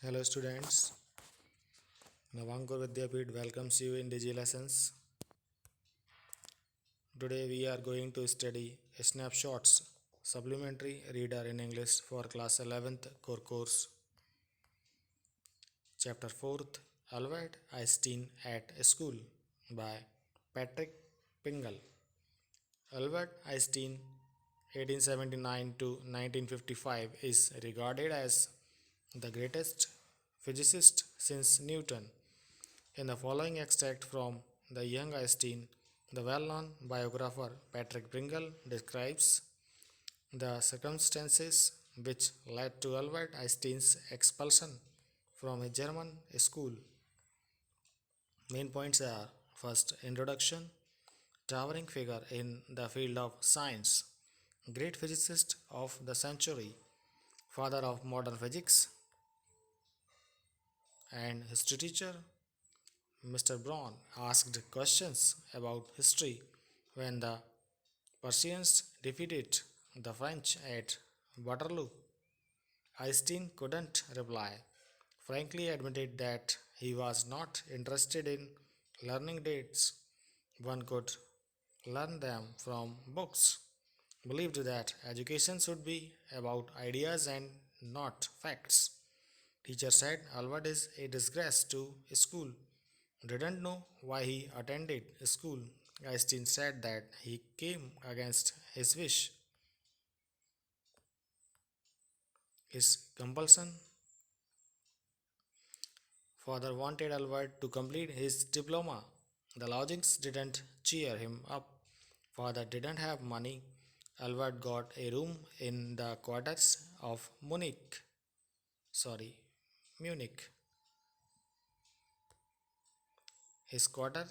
Hello students, Navankar Vidyapit welcomes you in Digi Lessons. Today we are going to study Snapshots, Supplementary Reader in English for class 11th core course. Chapter 4th, Albert Einstein at School by Patrick Pingle. Albert Einstein 1879 to 1955 is regarded as the greatest physicist since Newton. In the following extract from The Young Einstein, the well known biographer Patrick Pringle describes the circumstances which led to Albert Einstein's expulsion from a German school. Main points are: first, introduction, towering figure in the field of science, great physicist of the century, father of modern physics, and history teacher. Mr. Braun asked questions about history when the Prussians defeated the French at Waterloo. Einstein couldn't reply, frankly admitted that he was not interested in learning dates. One could learn them from books. Believed that education should be about ideas and not facts. Teacher said Albert is a disgrace to school. Didn't know why he attended school. Einstein said that he came against his wish. His compulsion. Father wanted Albert to complete his diploma. The lodgings didn't cheer him up. Father didn't have money. Albert got a room in the quarters of Munich. His quarter,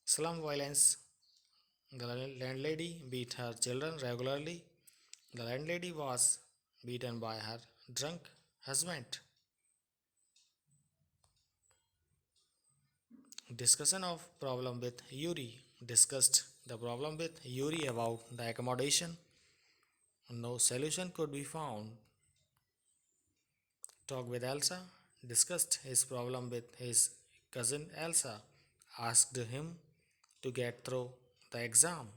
slum violence. The landlady beat her children regularly. The landlady was beaten by her drunk husband. Discussion of problem with Yuri. Discussed the problem with Yuri about the accommodation. No solution could be found. Talk with Elsa. Discussed his problem with his cousin Elsa. Asked him to get through the exam.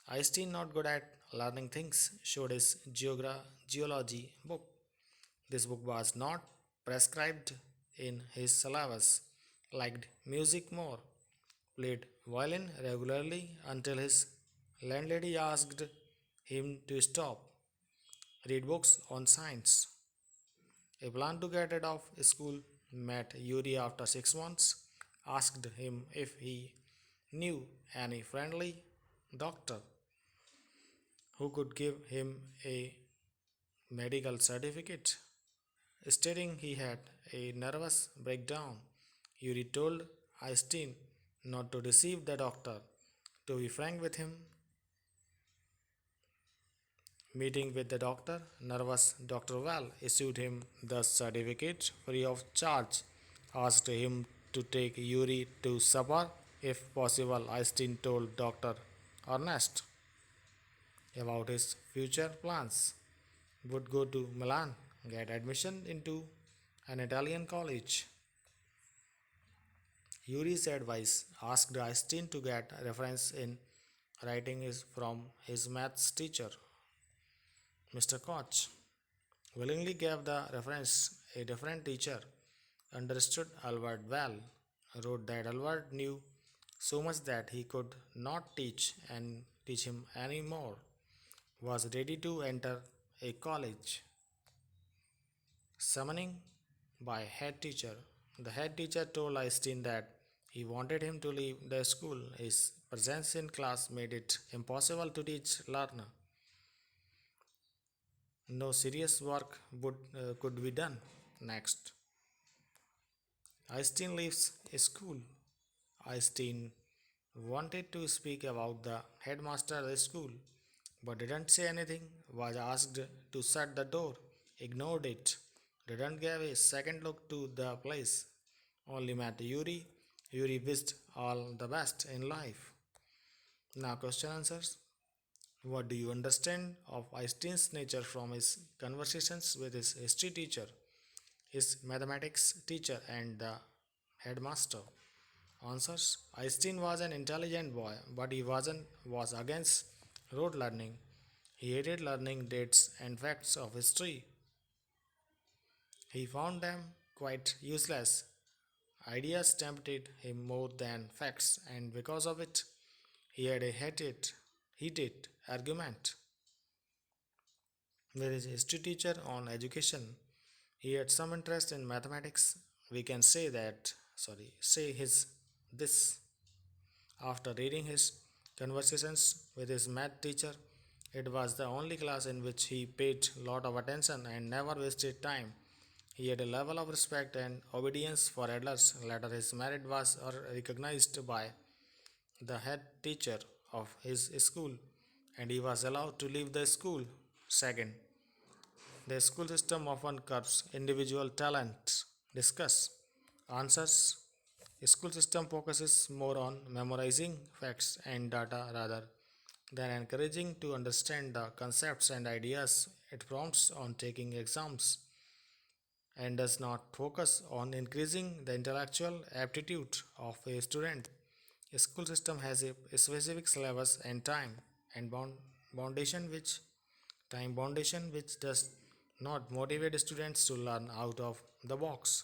Einstein not good at learning things. Showed his geology book. This book was not prescribed in his syllabus. Liked music more. Played violin regularly until his landlady asked him to stop. Read books on science. A plan to get out of school. Met Yuri after 6 months. Asked him if he knew any friendly doctor who could give him a medical certificate. Stating he had a nervous breakdown, Yuri told Einstein not to deceive the doctor. To be frank with him, meeting with the doctor, nervous Dr. Val issued him the certificate free of charge, asked him to take Yuri to supper if possible. Einstein told Dr. Ernest about his future plans. Would go to Milan, get admission into an Italian college. Yuri's advice asked Einstein to get reference in writing is from his maths teacher, Mr. Koch. Willingly gave the reference. A different teacher understood Albert well, wrote that Albert knew so much that he could not teach him any more, was ready to enter a college. Summoning by head teacher. The head teacher told Einstein that he wanted him to leave the school. His presence in class made it impossible to teach learner. No serious work could be done. Next, Einstein leaves school. Einstein wanted to speak about the headmaster of the school, but didn't say anything. Was asked to shut the door, ignored it. Didn't give a second look to the place. Only met Yuri. Yuri wished all the best in life. Now question answers. What do you understand of Einstein's nature from his conversations with his history teacher, his mathematics teacher, and the headmaster? Answers: Einstein was an intelligent boy, but he was against rote learning. He hated learning dates and facts of history. He found them quite useless. Ideas tempted him more than facts, and because of it, he had a heated argument with his history teacher on education. He had some interest in mathematics. We can say his this after reading his conversations with his math teacher. It was the only class in which he paid lot of attention and never wasted time. He had a level of respect and obedience for elders. Later, his merit was recognized by the head teacher of his school, and he was allowed to leave the school. Second, the school system often curbs individual talents. Discuss answers. School system focuses more on memorizing facts and data rather than encouraging to understand the concepts and ideas. It prompts on taking exams and does not focus on increasing the intellectual aptitude of a student. A school system has a specific syllabus and foundation which does not motivate students to learn out of the box.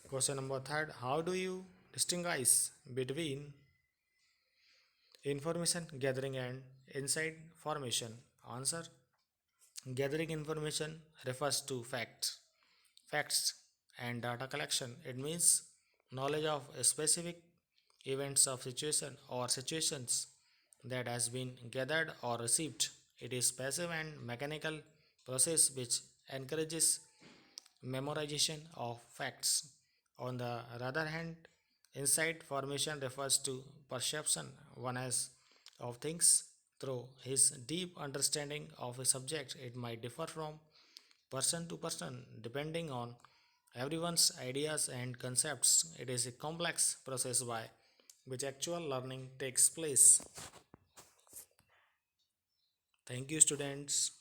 Question number third: how do you distinguish between information gathering and insight formation? Answer: gathering information refers to facts and data collection. It means knowledge of a specific events of situation or situations that has been gathered or received. It is passive and mechanical process which encourages memorization of facts. On the other hand, insight formation refers to perception one has of things through his deep understanding of a subject. It might differ from person to person depending on everyone's ideas and concepts. It is a complex process by which actual learning takes place. Thank you, students.